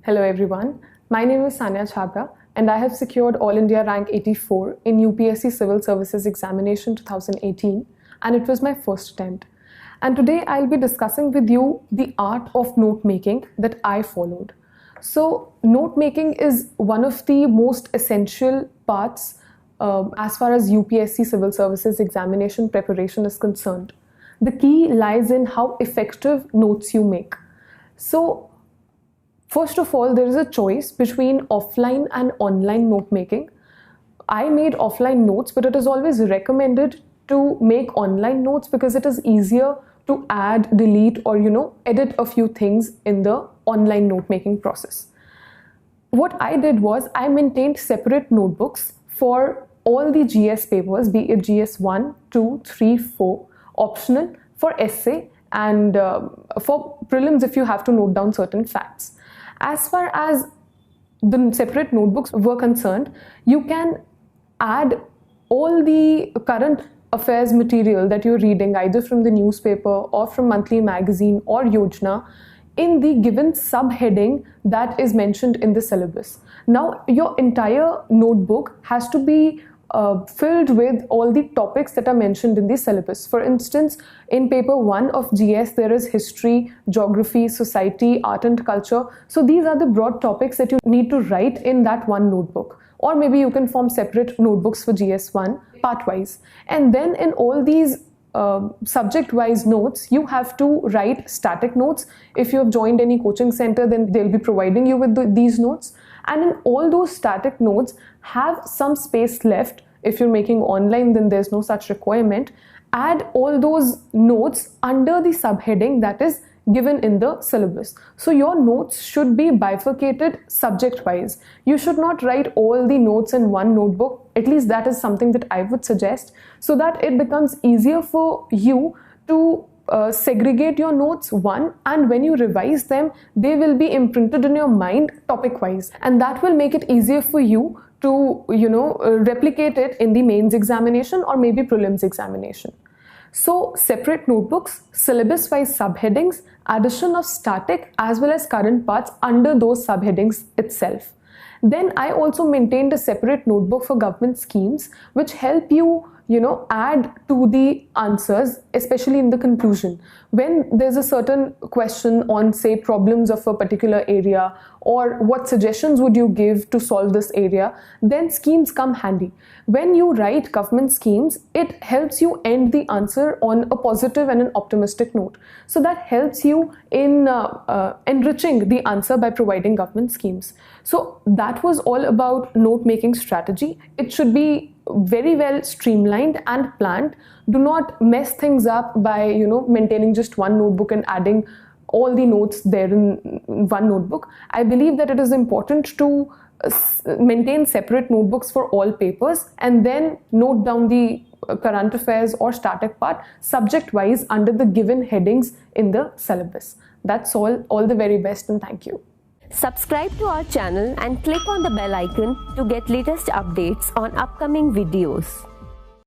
Hello everyone, my name is Sanya Chhabra and I have secured All India Rank 84 in UPSC Civil Services Examination 2018 and it was my first attempt. And today I'll be discussing with you the art of note making that I followed. So note making is one of the most essential parts as far as UPSC Civil Services Examination preparation is concerned. The key lies in how effective notes you make. So first of all, there is a choice between offline and online note making. I made offline notes, but it is always recommended to make online notes because it is easier to add, delete, or edit a few things in the online note making process. What I did was I maintained separate notebooks for all the GS papers, be it GS 1, 2, 3, 4, optional, for essay, and for prelims if you have to note down certain facts. As far as the separate notebooks were concerned, you can add all the current affairs material that you're reading either from the newspaper or from monthly magazine or Yojana in the given subheading that is mentioned in the syllabus. Now, your entire notebook has to be filled with all the topics that are mentioned in the syllabus. For instance, in paper 1 of GS, there is history, geography, society, art and culture. So these are the broad topics that you need to write in that one notebook. Or maybe you can form separate notebooks for GS1 part-wise. And then in all these subject-wise notes, you have to write static notes. If you have joined any coaching center, then they'll be providing you with these notes. And in all those static notes, have some space left. If you're making online, then there's no such requirement. Add all those notes under the subheading that is given in the syllabus. So your notes should be bifurcated subject-wise. You should not write all the notes in one notebook. At least that is something that I would suggest, so that it becomes easier for you to segregate your notes, one, and when you revise them, they will be imprinted in your mind topic-wise, and that will make it easier for you to replicate it in the mains examination or maybe prelims examination. So separate notebooks, syllabus-wise subheadings, addition of static as well as current parts under those subheadings itself. Then I also maintained a separate notebook for government schemes which help you add to the answers, especially in the conclusion. When there's a certain question on, say, problems of a particular area or what suggestions would you give to solve this area, then schemes come handy. When you write government schemes, it helps you end the answer on a positive and an optimistic note. So that helps you in enriching the answer by providing government schemes. So that was all about note-making strategy. It should be very well streamlined and planned. Do not mess things up by maintaining just one notebook and adding all the notes there in one notebook. I believe that it is important to maintain separate notebooks for all papers and then note down the current affairs or static part subject wise under the given headings in the syllabus. That's all the very best, and thank you. Subscribe to our channel and click on the bell icon to get latest updates on upcoming videos.